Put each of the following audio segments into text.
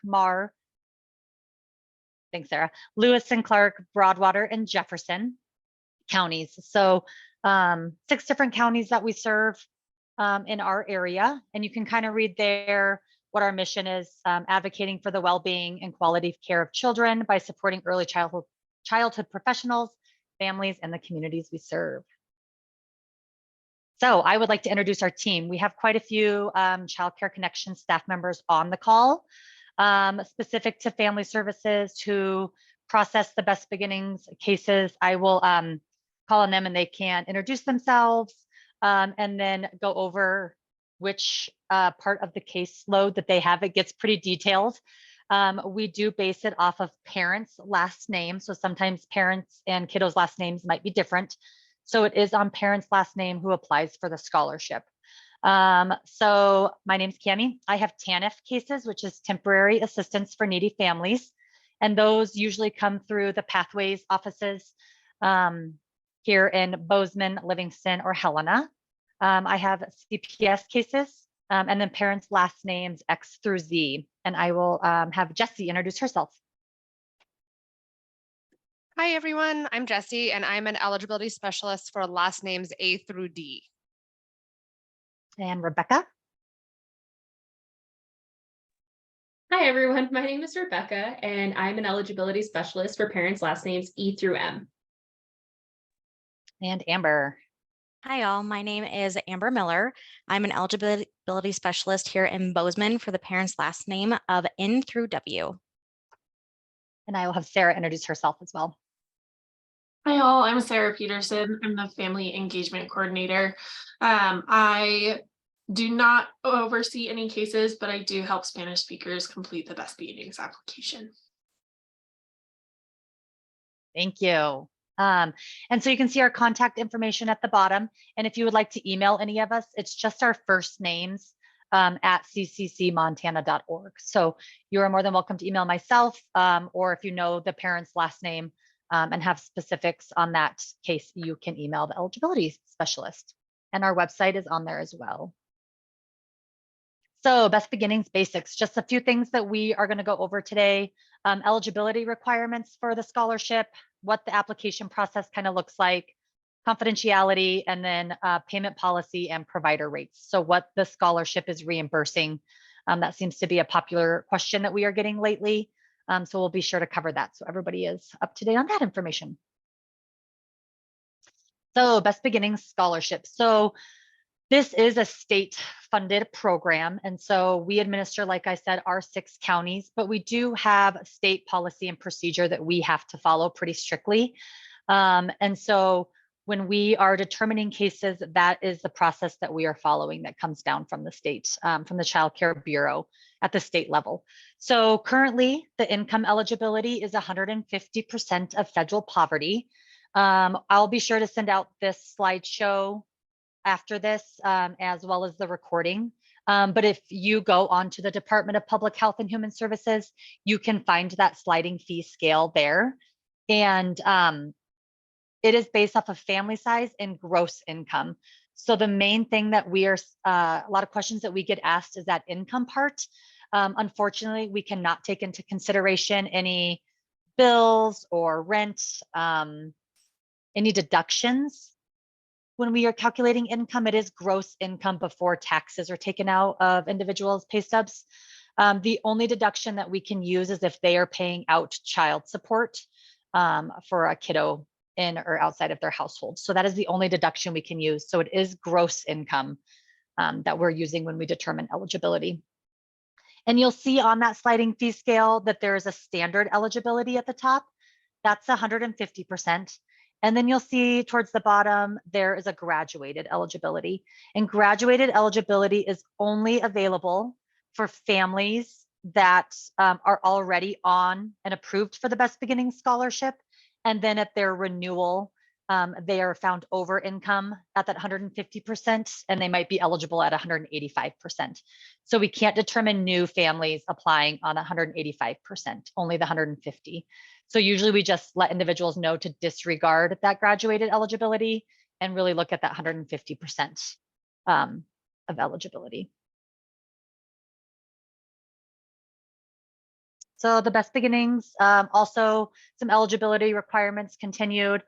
Marr, thanks, Sarah, Lewis and Clark, Broadwater, and Jefferson counties. So 6 different counties that we serve in our area. And you can kind of read there what our mission is, advocating for the well-being and quality of care of children by supporting early childhood professionals, families, and the communities we serve. So I would like to introduce our team. We have quite a few Child Care Connection staff members on the call, specific to family services who process the Best Beginnings cases. I will call on them and they can introduce themselves and then go over which part of the caseload that they have. It gets pretty detailed. We do base it off of parents' last name. So sometimes parents and kiddos' last names might be different. So it is on parents' last name who applies for the scholarship. So my name's Cami. I have TANF cases, which is temporary assistance for needy families. And those usually come through the Pathways offices here in Bozeman, Livingston, or Helena. I have CPS cases and then parents' last names X through Z. And I will have Jessie introduce herself. Hi, everyone. I'm Jessie, and I'm an eligibility specialist for last names A through D. And Rebecca. Hi, everyone. My name is Rebecca, and I'm an eligibility specialist for parents' last names E through M. And Amber. Hi, all. My name is Amber Miller. I'm an eligibility specialist here in Bozeman for the parents' last name of N through W. And I will have Sarah introduce herself as well. Hi all, I'm Sarah Peterson. I'm the Family Engagement Coordinator. I do not oversee any cases, but I do help Spanish speakers complete the Best Beginnings application. Thank you. And so you can see our contact information at the bottom. And if you would like to email any of us, it's just our first names at cccmontana.org. So you are more than welcome to email myself, or if you know the parent's last name, and have specifics on that case, you can email the eligibility specialist. And our website is on there as well. So Best Beginnings basics, just a few things that we are going to go over today. Eligibility requirements for the scholarship, what the application process kind of looks like, confidentiality, and then payment policy and provider rates. So what the scholarship is reimbursing. That seems to be a popular question that we are getting lately. So we'll be sure to cover that so everybody is up to date on that information. So Best Beginnings Scholarship. So this is a state funded program. And so we administer, like I said, our 6 counties, but we do have state policy and procedure that we have to follow pretty strictly. And so when we are determining cases, that is the process that we are following that comes down from the state, from the Child Care Bureau at the state level. So currently the income eligibility is 150% of federal poverty. I'll be sure to send out this slideshow after this, as well as the recording. But if you go onto the Department of Public Health and Human Services, you can find that sliding fee scale there. And it is based off of family size and gross income. So the main thing that we are, a lot of questions that we get asked is that income part. Unfortunately, we cannot take into consideration any bills or rent, any deductions. When we are calculating income, it is gross income before taxes are taken out of individuals' pay stubs. The only deduction that we can use is if they are paying out child support for a kiddo in or outside of their household. So that is the only deduction we can use. So it is gross income that we're using when we determine eligibility. And you'll see on that sliding fee scale that there is a standard eligibility at the top. That's 150%. And then you'll see towards the bottom, there is a graduated eligibility. And graduated eligibility is only available for families that are already on and approved for the Best Beginnings Scholarship. And then at their renewal, they are found over income at that 150%, and they might be eligible at 185%. So we can't determine new families applying on 185%, only the 150. So usually we just let individuals know to disregard that graduated eligibility and really look at that 150% of eligibility. So the best beginnings, also some eligibility requirements continued.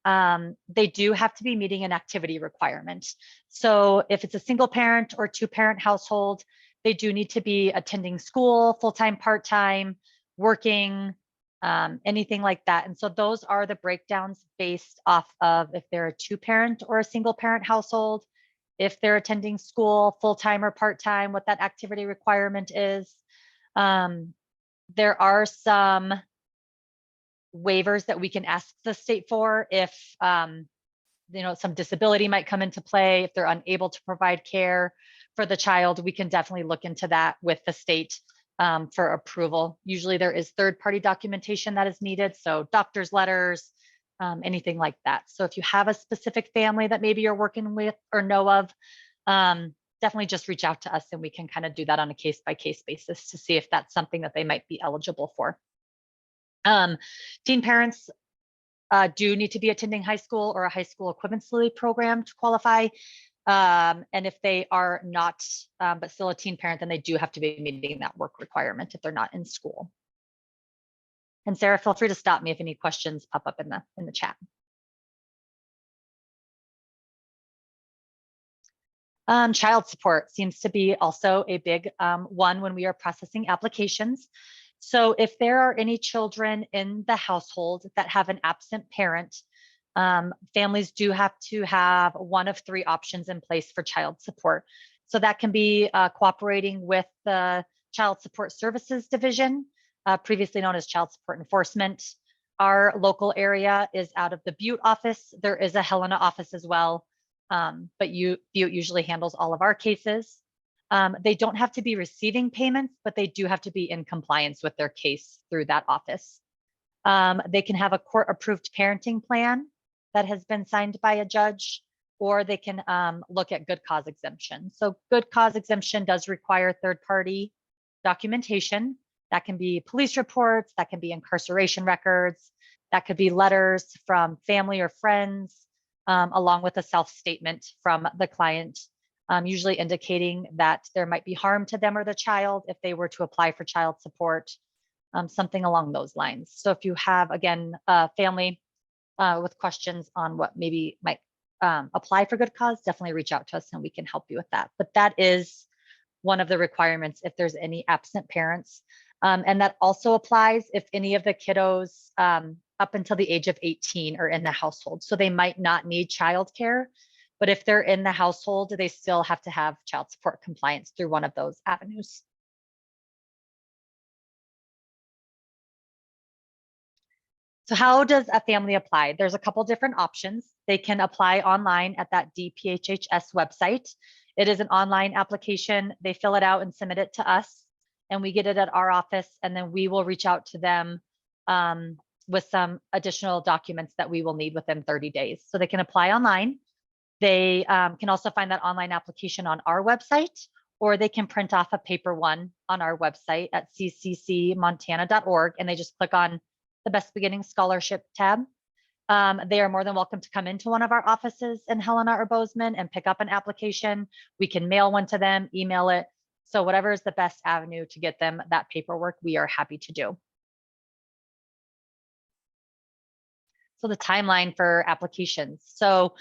They do have to be meeting an activity requirement. So if it's a single parent or 2-parent household, they do need to be attending school, full-time, part-time, working, anything like that. And so those are the breakdowns based off of if they're a 2-parent or a single-parent household, if they're attending school, full-time or part-time, what that activity requirement is. There are some waivers that we can ask the state for if some disability might come into play. If they're unable to provide care for the child, we can definitely look into that with the state for approval. Usually there is third-party documentation that is needed, so doctor's letters, anything like that. So if you have a specific family that maybe you're working with or know of, definitely just reach out to us and we can kind of do that on a case-by-case basis to see if that's something that they might be eligible for. Teen parents do need to be attending high school or a high school equivalency program to qualify. And if they are not, but still a teen parent, then they do have to be meeting that work requirement if they're not in school. And Sarah, feel free to stop me if any questions pop up in the chat. Child support seems to be also a big one when we are processing applications. So if there are any children in the household that have an absent parent, families do have to have one of 3 options in place for child support. So that can be cooperating with the Child Support Services Division, previously known as Child Support Enforcement. Our local area is out of the Butte office. There is a Helena office as well, but Butte usually handles all of our cases. They don't have to be receiving payments, but they do have to be in compliance with their case through that office. They can have a court-approved parenting plan that has been signed by a judge, or they can look at good cause exemption. So good cause exemption does require third-party documentation. That can be police reports, that can be incarceration records, that could be letters from family or friends, along with a self-statement from the client, usually indicating that there might be harm to them or the child if they were to apply for child support, something along those lines. So if you have, again, a family with questions on what maybe might apply for good cause, definitely reach out to us and we can help you with that. But that is one of the requirements if there's any absent parents. And that also applies if any of the kiddos up until the age of 18 are in the household. So they might not need childcare, but if they're in the household, they still have to have child support compliance through one of those avenues. So how does a family apply? There's a couple different options. They can apply online at that DPHHS website. It is an online application. They fill it out and submit it to us, and we get it at our office, and then we will reach out to them with some additional documents that we will need within 30 days. So they can apply online. They can also find that online application on our website, or they can print off a paper one on our website at cccmontana.org, and they just click on the Best Beginning Scholarship tab. They are more than welcome to come into one of our offices in Helena or Bozeman and pick up an application. We can mail one to them, email it. So whatever is the best avenue to get them that paperwork, we are happy to do. So the timeline for applications. So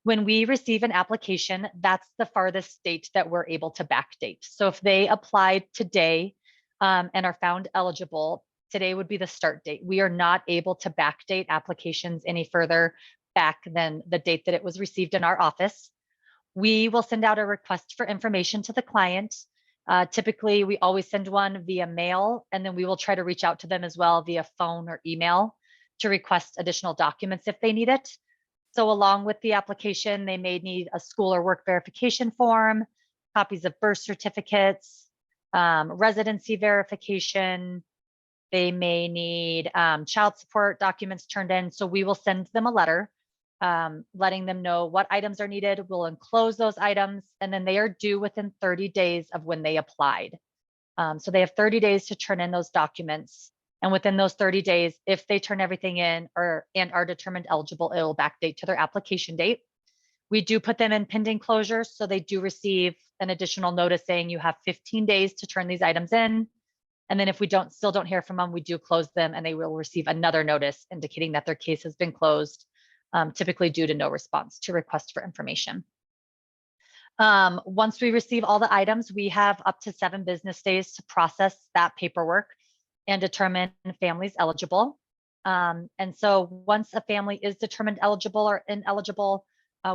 when we receive an application, that's the farthest date that we're able to backdate. So if they applied today and are found eligible, today would be the start date. We are not able to backdate applications any further back than the date that it was received in our office. We will send out a request for information to the client. Typically, we always send one via mail, and then we will try to reach out to them as well via phone or email to request additional documents if they need it. So along with the application, they may need a school or work verification form, copies of birth certificates, residency verification. They may need child support documents turned in. So we will send them a letter letting them know what items are needed. We'll enclose those items, and then they are due within 30 days of when they applied. So they have 30 days to turn in those documents. And within those 30 days, if they turn everything in and are determined eligible, it will backdate to their application date. We do put them in pending closure, so they do receive an additional notice saying you have 15 days to turn these items in. And then if we still don't hear from them, we do close them and they will receive another notice indicating that their case has been closed, typically due to no response to request for information. Once we receive all the items, we have up to 7 business days to process that paperwork and determine families eligible. And so once a family is determined eligible or ineligible,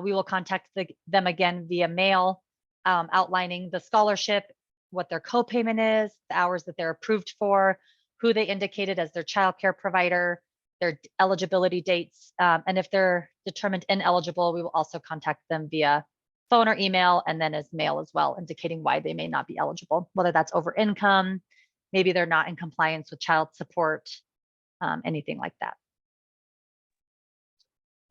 we will contact them again via mail, outlining the scholarship, what their co-payment is, the hours that they're approved for, who they indicated as their childcare provider, their eligibility dates. And if they're determined ineligible, we will also contact them via phone or email, and then as mail as well, indicating why they may not be eligible, whether that's over income, maybe they're not in compliance with child support, anything like that.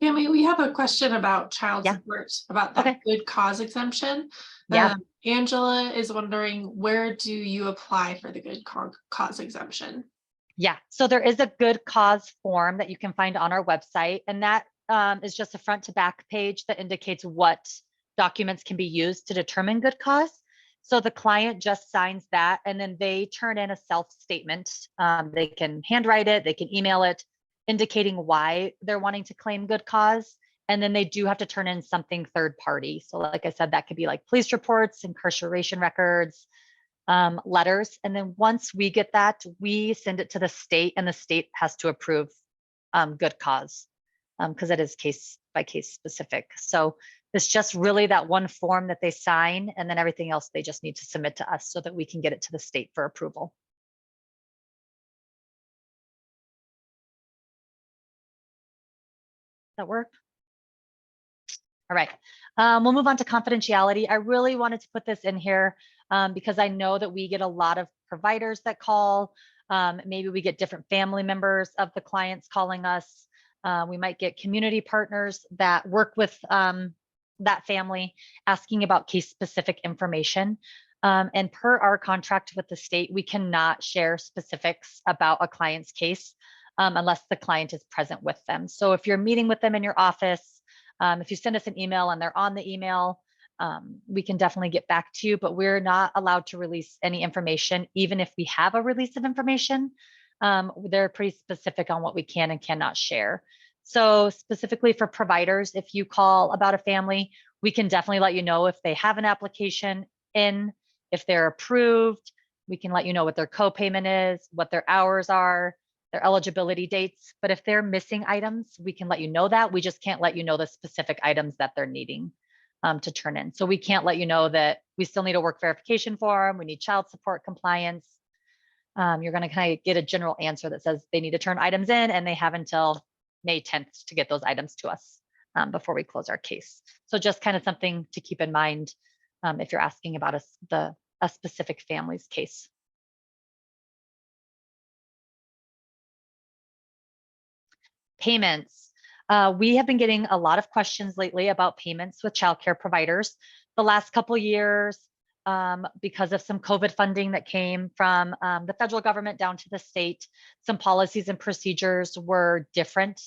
Tammy, we have a question about child Yeah. support, about that Okay. good cause exemption. Yeah. Angela is wondering, where do you apply for the good cause exemption? Yeah, so there is a good cause form that you can find on our website, and that is just a front to back page that indicates what documents can be used to determine good cause. So the client just signs that, and then they turn in a self-statement. They can handwrite it, they can email it, indicating why they're wanting to claim good cause. And then they do have to turn in something third party. So like I said, that could be like police reports, incarceration records, letters. And then once we get that, we send it to the state, and the state has to approve good cause, because it is case by case specific. So it's just really that one form that they sign, and then everything else they just need to submit to us so that we can get it to the state for approval. That work? All right, we'll move on to confidentiality. I really wanted to put this in here because I know that we get a lot of providers that call. Maybe we get different family members of the clients calling us. We might get community partners that work with that family asking about case specific information. And per our contract with the state, we cannot share specifics about a client's case unless the client is present with them. So if you're meeting with them in your office, if you send us an email and they're on the email, we can definitely get back to you, but we're not allowed to release any information, even if we have a release of information. They're pretty specific on what we can and cannot share. So specifically for providers, if you call about a family, we can definitely let you know if they have an application in, if they're approved. We can let you know what their co-payment is, what their hours are, their eligibility dates. But if they're missing items, we can let you know that. We just can't let you know the specific items that they're needing to turn in. So we can't let you know that we still need a work verification form, we need child support compliance. You're going to kind of get a general answer that says they need to turn items in, and they have until May 10th to get those items to us before we close our case. So just kind of something to keep in mind if you're asking about a specific family's case. Payments. We have been getting a lot of questions lately about payments with childcare providers. The last couple of years, because of some COVID funding that came from the federal government down to the state, some policies and procedures were different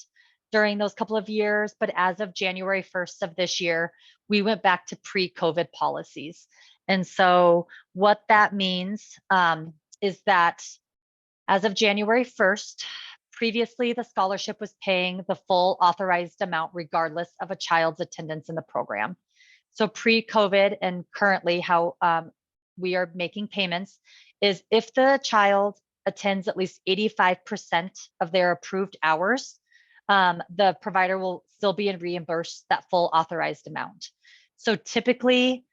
during those couple of years. But as of January 1st of this year, we went back to pre-COVID policies. And so what that means is that as of January 1st, previously the scholarship was paying the full authorized amount regardless of a child's attendance in the program. So pre-COVID and currently how we are making payments is if the child attends at least 85% of their approved hours, the provider will still be reimbursed that full authorized amount. So typically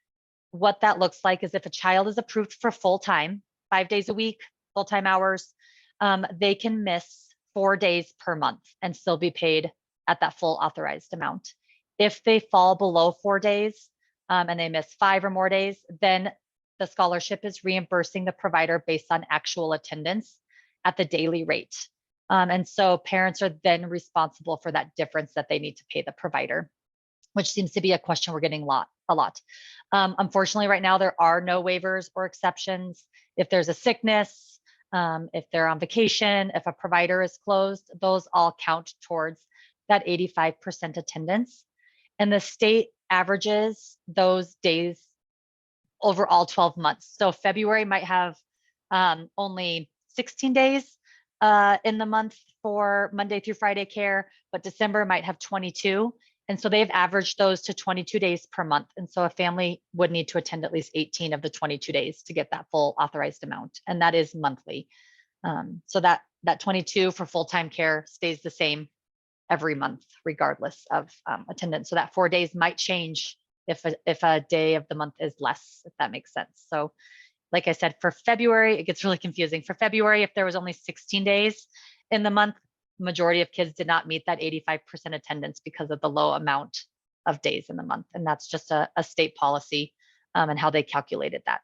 what that looks like is if a child is approved for full-time, 5 days a week, full-time hours, they can miss 4 days per month and still be paid at that full authorized amount. If they fall below 4 days and they miss 5 or more days, then the scholarship is reimbursing the provider based on actual attendance at the daily rate. And so parents are then responsible for that difference that they need to pay the provider, which seems to be a question we're getting a lot. Unfortunately, right now, there are no waivers or exceptions. If there's a sickness, if they're on vacation, if a provider is closed, those all count towards that 85% attendance. And the state averages those days over all 12 months. So February might have only 16 days in the month for Monday through Friday care, but December might have 22. And so they've averaged those to 22 days per month. And so a family would need to attend at least 18 of the 22 days to get that full authorized amount. And that is monthly. So that 22 for full-time care stays the same every month, regardless of attendance. So that 4 days might change if a day of the month is less, if that makes sense. So like I said, for February, it gets really confusing. For February, if there was only 16 days in the month, majority of kids did not meet that 85% attendance because of the low amount of days in the month. And that's just a state policy and how they calculated that.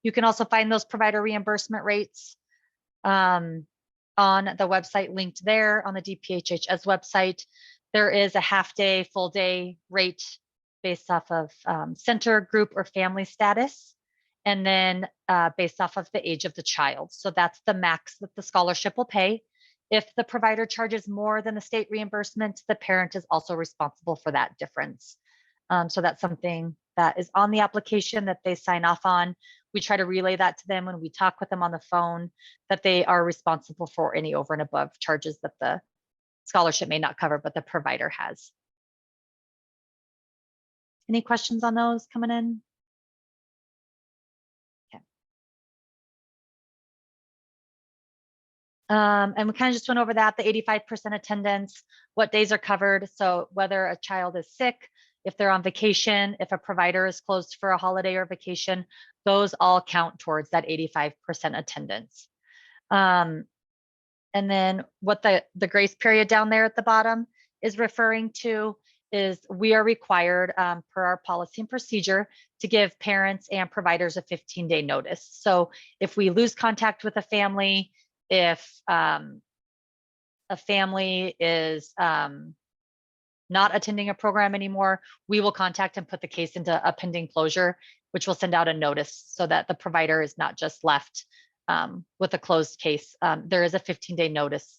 You can also find those provider reimbursement rates on the website linked there on the DPHHS website. There is a half day, full day rate based off of center, group, or family status. And then based off of the age of the child. So that's the max that the scholarship will pay. If the provider charges more than the state reimbursement, the parent is also responsible for that difference. So that's something that is on the application that they sign off on. We try to relay that to them when we talk with them on the phone, that they are responsible for any over and above charges that the scholarship may not cover, but the provider has. Any questions on those coming in? And we kind of just went over that, the 85% attendance, what days are covered. So whether a child is sick, if they're on vacation, if a provider is closed for a holiday or vacation, those all count towards that 85% attendance. And then what the grace period down there at the bottom is referring to is we are required per our policy and procedure to give parents and providers a 15-day notice. So if we lose contact with a family, if a family is not attending a program anymore, we will contact and put the case into a pending closure, which will send out a notice so that the provider is not just left with a closed case. There is a 15-day notice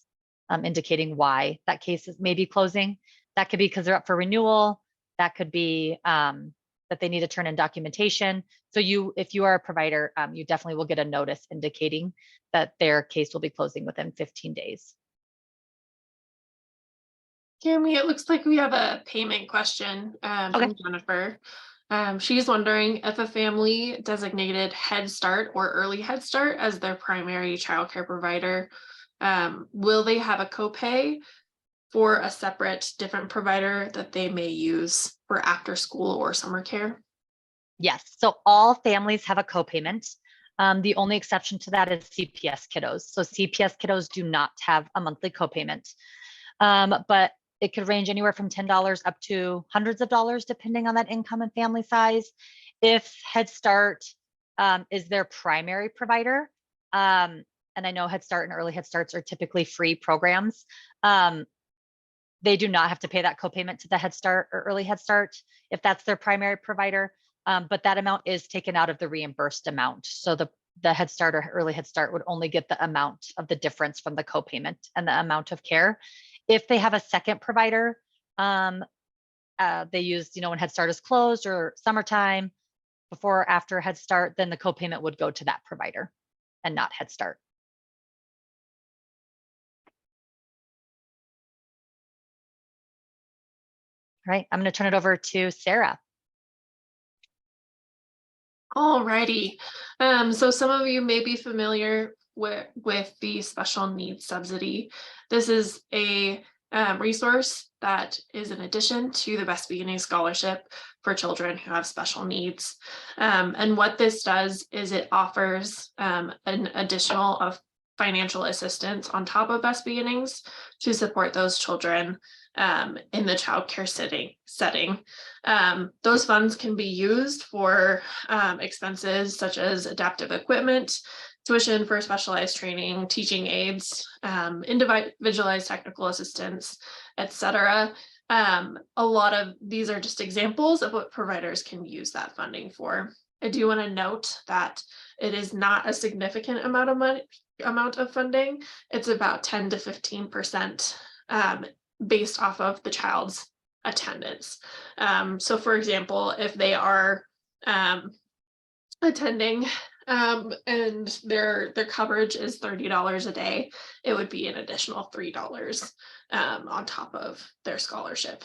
indicating why that case is maybe closing. That could be because they're up for renewal. That could be that they need to turn in documentation. So if you are a provider, you definitely will get a notice indicating that their case will be closing within 15 days. Jeremy, it looks like we have a payment question from Jennifer. She's wondering if a family designated Head Start or Early Head Start as their primary childcare provider, will they have a copay for a separate different provider that they may use for after school or summer care? Yes, so all families have a copayment. The only exception to that is CPS kiddos. So CPS kiddos do not have a monthly copayment, but it could range anywhere from $10 up to hundreds of dollars, depending on that income and family size. If Head Start is their primary provider, and I know Head Start and Early Head Starts are typically free programs, they do not have to pay that copayment to the Head Start or Early Head Start if that's their primary provider, but that amount is taken out of the reimbursed amount. So the Head Start or Early Head Start would only get the amount of the difference from the copayment and the amount of care. If they have a second provider, they use, when Head Start is closed or summertime, before or after Head Start, then the copayment would go to that provider and not Head Start. All right, I'm going to turn it over to Sarah. All righty. So some of you may be familiar with the special needs subsidy. This is a resource that is in addition to the Best Beginning Scholarship for children who have special needs. And what this does is it offers an additional of financial assistance on top of Best Beginnings to support those children in the childcare setting. Those funds can be used for expenses such as adaptive equipment, tuition for specialized training, teaching aids, individualized technical assistance, etc. A lot of these are just examples of what providers can use that funding for. I do want to note that it is not a significant amount of funding. It's about 10 to 15% based off of the child's attendance. So for example, if they are attending and their coverage is $30 a day, it would be an additional $3 on top of their scholarship.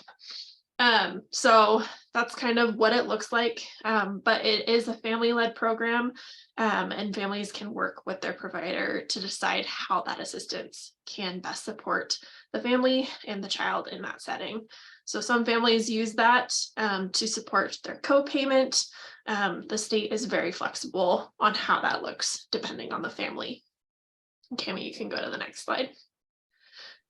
So that's kind of what it looks like, but it is a family-led program, and families can work with their provider to decide how that assistance can best support the family and the child in that setting. So some families use that to support their co-payment. The state is very flexible on how that looks depending on the family. Cami, you can go to the next slide.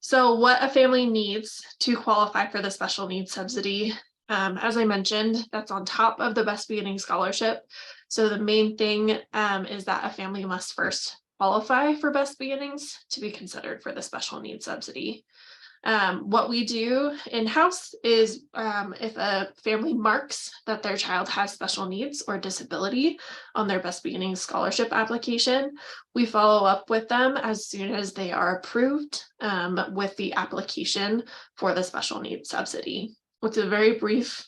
So what a family needs to qualify for the special needs subsidy, as I mentioned, that's on top of the Best Beginning Scholarship. So the main thing is that a family must first qualify for Best Beginnings to be considered for the special needs subsidy. What we do in-house is if a family marks that their child has special needs or disability on their Best Beginnings Scholarship application, we follow up with them as soon as they are approved with the application for the special needs subsidy. It's a very brief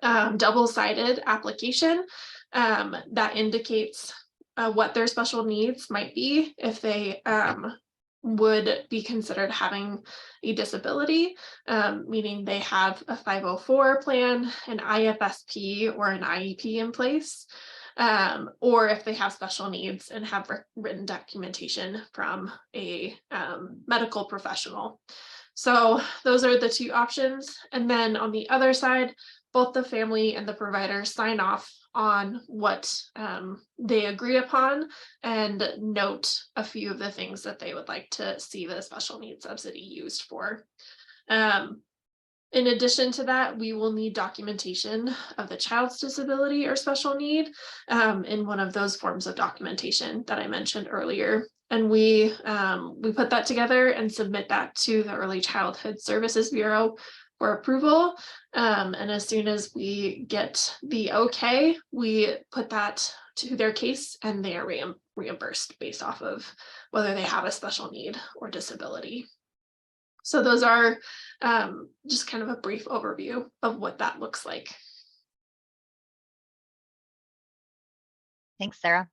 double-sided application that indicates what their special needs might be if they would be considered having a disability, meaning they have a 504 plan, an IFSP, or an IEP in place, or if they have special needs and have written documentation from a medical professional. So those are the two options. And then on the other side, both the family and the provider sign off on what they agree upon and note a few of the things that they would like to see the special needs subsidy used for. In addition to that, we will need documentation of the child's disability or special need in one of those forms of documentation that I mentioned earlier. And we put that together and submit that to the Early Childhood Services Bureau for approval. And as soon as we get the okay, we put that to their case and they are reimbursed based off of whether they have a special need or disability. So those are just kind of a brief overview of what that looks like. Thanks, Sarah.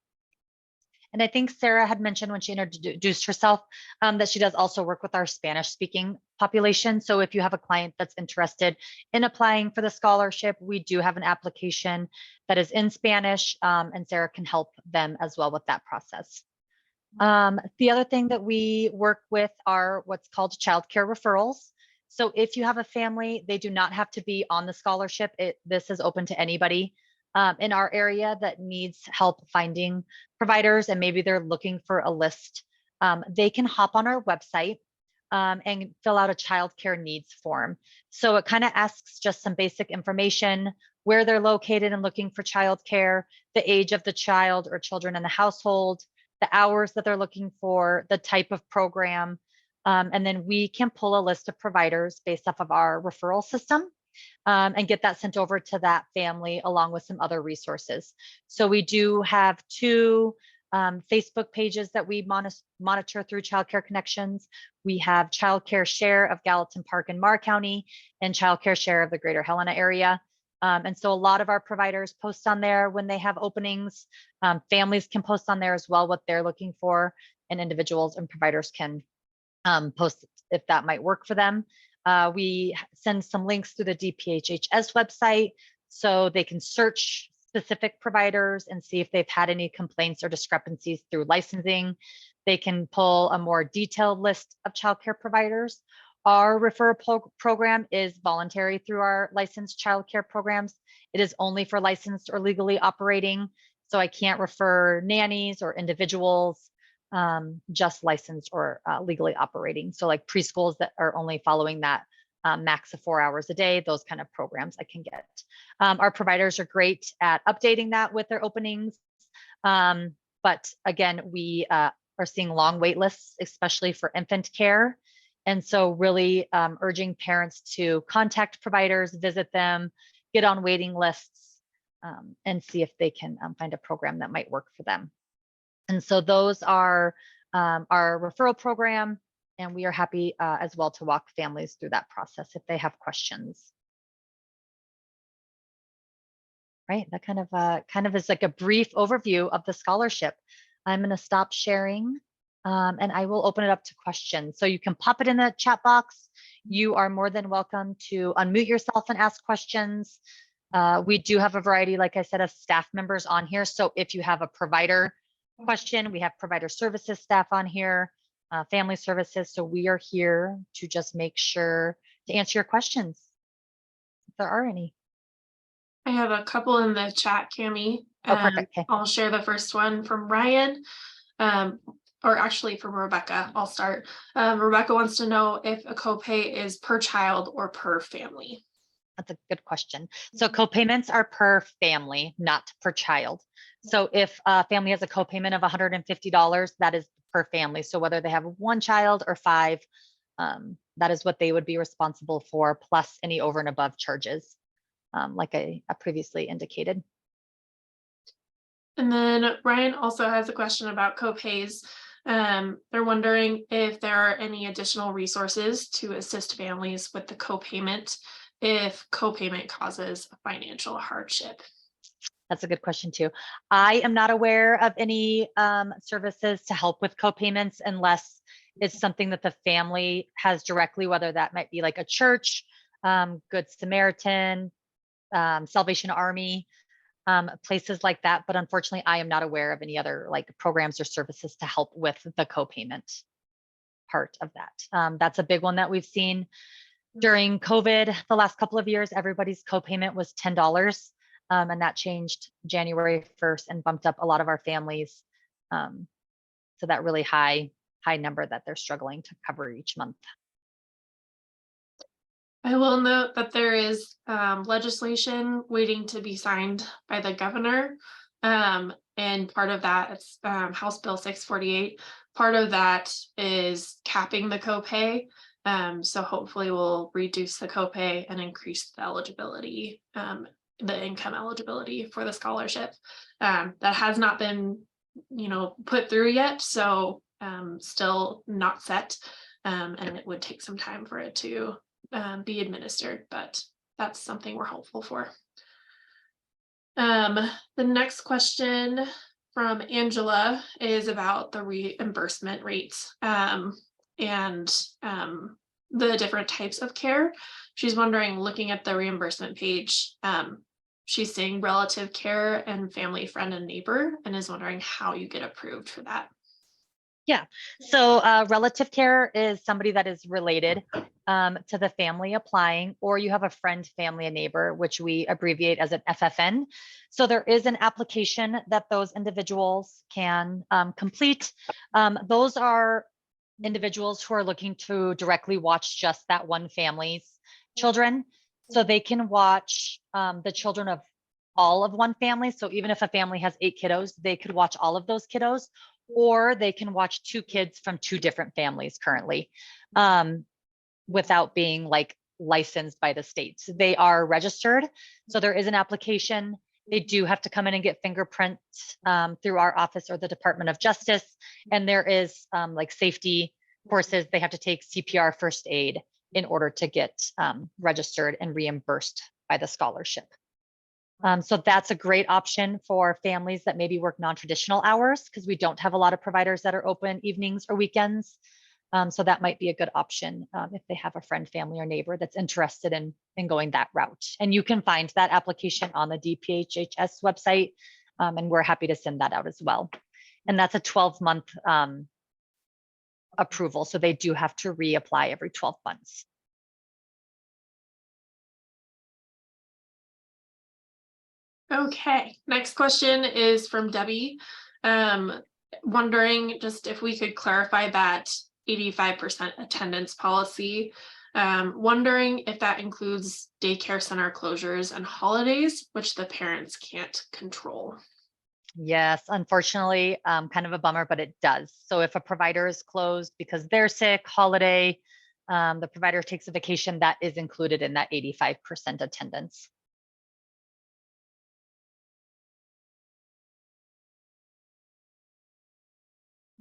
And I think Sarah had mentioned when she introduced herself that she does also work with our Spanish speaking population. So if you have a client that's interested in applying for the scholarship, we do have an application that is in Spanish, and Sarah can help them as well with that process. The other thing that we work with are what's called childcare referrals. So if you have a family, they do not have to be on the scholarship. This is open to anybody in our area that needs help finding providers, and maybe they're looking for a list. They can hop on our website and fill out a childcare needs form. So it kind of asks just some basic information, where they're located and looking for childcare, the age of the child or children in the household, the hours that they're looking for, the type of program, and then we can pull a list of providers based off of our referral system and get that sent over to that family along with some other resources. So we do have two Facebook pages that we monitor through Childcare Connections. We have Childcare Share of Gallatin Park and Marr County and Childcare Share of the Greater Helena area. And so a lot of our providers post on there when they have openings. Families can post on there as well what they're looking for, and individuals and providers can post if that might work for them. We send some links through the DPHHS website so they can search specific providers and see if they've had any complaints or discrepancies through licensing. They can pull a more detailed list of childcare providers. Our referral program is voluntary through our licensed childcare programs. It is only for licensed or legally operating. So I can't refer nannies or individuals, just licensed or legally operating. So like preschools that are only following that max of 4 hours a day, those kind of programs I can get. Our providers are great at updating that with their openings. But again, we are seeing long wait lists, especially for infant care. And so really urging parents to contact providers, visit them, get on waiting lists, and see if they can find a program that might work for them. And so those are our referral program, and we are happy as well to walk families through that process if they have questions. right, that kind of is like a brief overview of the scholarship. I'm going to stop sharing and I will open it up to questions. So you can pop it in the chat box. You are more than welcome to unmute yourself and ask questions. We do have a variety, like I said, of staff members on here. So if you have a provider question, we have provider services staff on here, family services. So we are here to just make sure to answer your questions, if there are any. I have a couple in the chat, Cami. Oh, perfect. Okay. I'll share the first one from Ryan, or actually from Rebecca. I'll start. Rebecca wants to know if a copay is per child or per family. That's a good question. So copayments are per family, not per child. So if a family has a copayment of $150, that is per family. So whether they have one child or five, that is what they would be responsible for, plus any over and above charges, like I previously indicated. And then Ryan also has a question about copays. They're wondering if there are any additional resources to assist families with the copayment if copayment causes a financial hardship. That's a good question too. I am not aware of any services to help with copayments unless it's something that the family has directly, whether that might be like a church, Good Samaritan, Salvation Army, places like that. But unfortunately, I am not aware of any other like programs or services to help with the copayment part of that. That's a big one that we've seen during COVID. The last couple of years, everybody's copayment was $10. And that changed January 1st and bumped up a lot of our families to that really high number that they're struggling to cover each month. I will note that there is legislation waiting to be signed by the governor. And part of that, it's House Bill 648. Part of that is capping the copay. So hopefully we'll reduce the copay and increase the eligibility, the income eligibility for the scholarship. That has not been, put through yet. So still not set. And it would take some time for it to be administered, but that's something we're hopeful for. The next question from Angela is about the reimbursement rates and the different types of care. She's wondering, looking at the reimbursement page, she's seeing relative care and family, friend, and neighbor, and is wondering how you get approved for that. Yeah, so relative care is somebody that is related to the family applying, or you have a friend, family, and neighbor, which we abbreviate as an FFN. So there is an application that those individuals can complete. Those are individuals who are looking to directly watch just that one family's children. So they can watch the children of all of one family. So even if a family has 8 kiddos, they could watch all of those kiddos, or they can watch 2 kids from 2 different families currently without being like licensed by the state. So they are registered. So there is an application. They do have to come in and get fingerprints through our office or the Department of Justice. And there is like safety courses. They have to take CPR, first aid in order to get registered and reimbursed by the scholarship. So that's a great option for families that maybe work non-traditional hours, because we don't have a lot of providers that are open evenings or weekends. So that might be a good option if they have a friend, family, or neighbor that's interested in going that route. And you can find that application on the DPHHS website, and we're happy to send that out as well. And that's a 12-month approval. So they do have to reapply every 12 months. Okay, next question is from Debbie. Wondering just if we could clarify that 85% attendance policy. Wondering if that includes daycare center closures and holidays, which the parents can't control. Yes, unfortunately, kind of a bummer, but it does. So if a provider is closed because they're sick, holiday, the provider takes a vacation, that is included in that 85% attendance.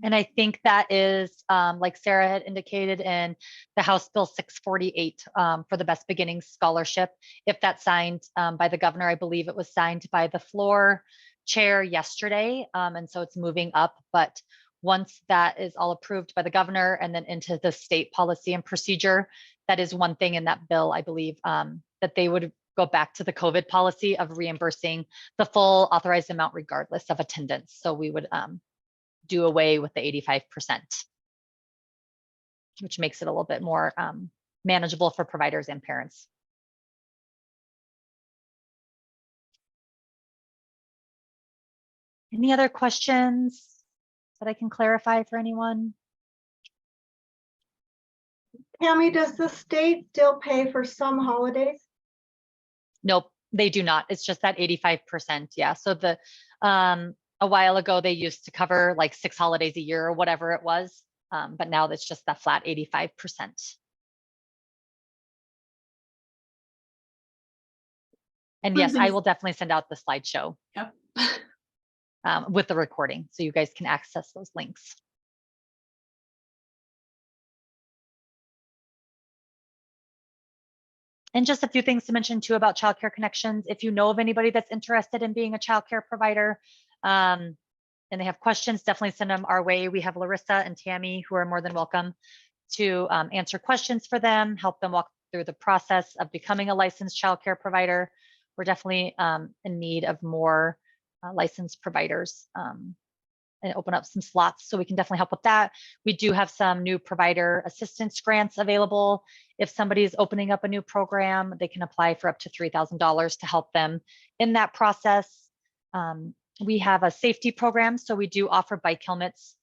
And I think that is, like Sarah had indicated in the House Bill 648 for the Best Beginnings Scholarship. If that's signed by the governor, I believe it was signed by the floor chair yesterday. And so it's moving up. But once that is all approved by the governor and then into the state policy and procedure, that is one thing in that bill, I believe, that they would go back to the COVID policy of reimbursing the full authorized amount regardless of attendance. So we would do away with the 85%, which makes it a little bit more manageable for providers and parents. Any other questions that I can clarify for anyone? Tammy, does the state still pay for some holidays? Nope, they do not. It's just that 85%. Yeah. So the a while ago they used to cover like 6 holidays a year or whatever it was. But now that's just that flat 85%. And yes, I will definitely send out the slideshow. Yep. With the recording, so you guys can access those links. And just a few things to mention too about childcare connections. If you know of anybody that's interested in being a childcare provider and they have questions, definitely send them our way. We have Larissa and Tammy who are more than welcome to answer questions for them, help them walk through the process of becoming a licensed childcare provider. We're definitely in need of more licensed providers and open up some slots. So we can definitely help with that. We do have some new provider assistance grants available. If somebody is opening up a new program, they can apply for up to $3,000 to help them in that process. We have a safety program. So we do offer bike helmets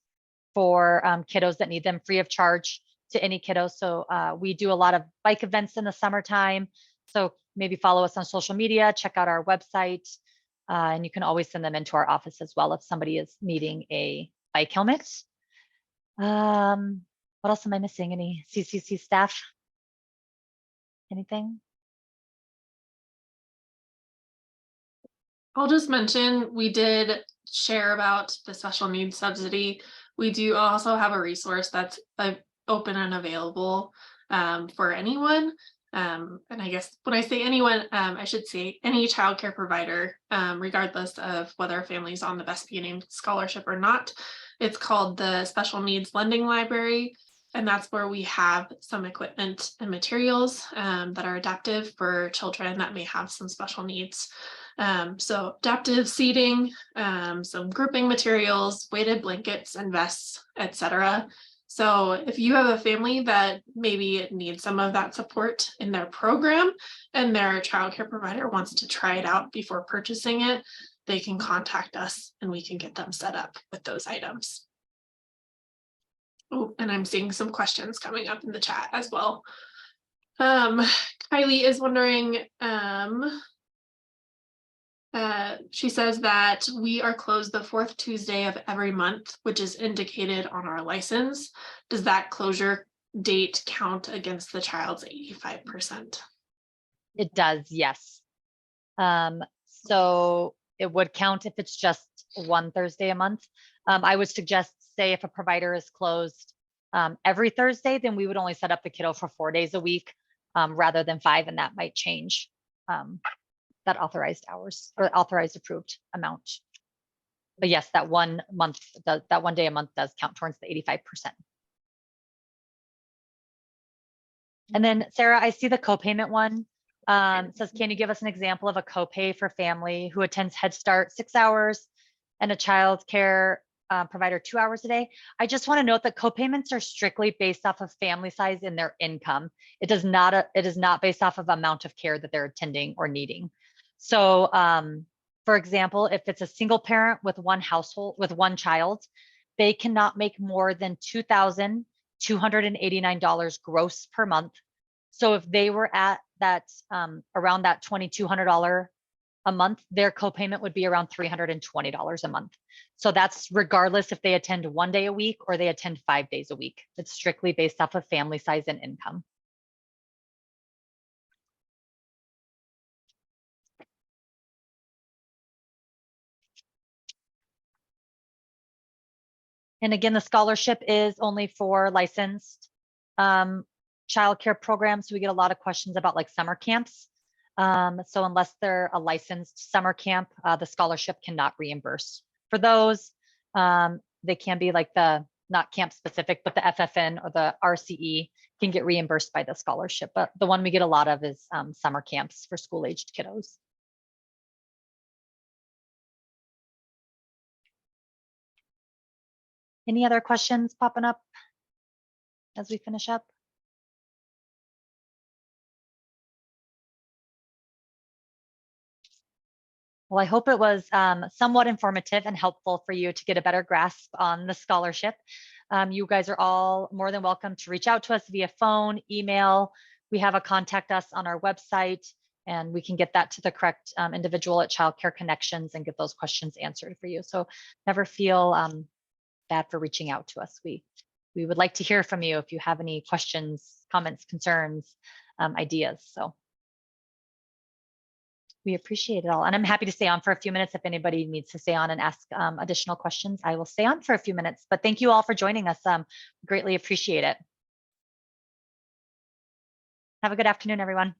for kiddos that need them free of charge to any kiddo. So we do a lot of bike events in the summertime. So maybe follow us on social media, check out our website. And you can always send them into our office as well if somebody is needing a bike helmet. What else am I missing? Any CCC staff? Anything? I'll just mention, we did share about the special needs subsidy. We do also have a resource that's open and available for anyone. And I guess when I say anyone, I should say any childcare provider, regardless of whether a family is on the Best Beginning Scholarship or not. It's called the Special Needs Lending Library. And that's where we have some equipment and materials that are adaptive for children that may have some special needs. So adaptive seating, some grouping materials, weighted blankets and vests, etc. So if you have a family that maybe needs some of that support in their program and their childcare provider wants to try it out before purchasing it, they can contact us and we can get them set up with those items. Oh, and I'm seeing some questions coming up in the chat as well. Kylie is wondering, she says that we are closed the 4th Tuesday of every month, which is indicated on our license. Does that closure date count against the child's 85%? It does, yes. So it would count if it's just one Thursday a month. I would suggest, say, if a provider is closed every Thursday, then we would only set up the kiddo for 4 days a week rather than 5, and that might change that authorized hours or authorized approved amount. But yes, that 1 month, that 1 day a month does count towards the 85%. And then Sarah, I see the co-payment one. Says, can you give us an example of a copay for family who attends Head Start 6 hours and a child care provider 2 hours a day? I just want to note that co-payments are strictly based off of family size and their income. It is not based off of amount of care that they're attending or needing. So for example, if it's a single parent with one household with one child, they cannot make more than $2,289 gross per month. So if they were at that around that $2,200 a month, their copayment would be around $320 a month. So that's regardless if they attend 1 day a week or they attend 5 days a week. It's strictly based off of family size and income. And again, the scholarship is only for licensed childcare programs. So we get a lot of questions about like summer camps. So unless they're a licensed summer camp, the scholarship cannot reimburse for those. They can be like the not camp specific, but the FFN or the RCE can get reimbursed by the scholarship. But the one we get a lot of is summer camps for school-aged kiddos. Any other questions popping up as we finish up? Well, I hope it was somewhat informative and helpful for you to get a better grasp on the scholarship. You guys are all more than welcome to reach out to us via phone, email. We have a contact us on our website, and we can get that to the correct individual at Child Care Connections and get those questions answered for you. So never feel bad for reaching out to us. We would like to hear from you if you have any questions, comments, concerns, ideas. So we appreciate it all. And I'm happy to stay on for a few minutes. If anybody needs to stay on and ask additional questions, I will stay on for a few minutes. But thank you all for joining us. Greatly appreciate it. Have a good afternoon, everyone.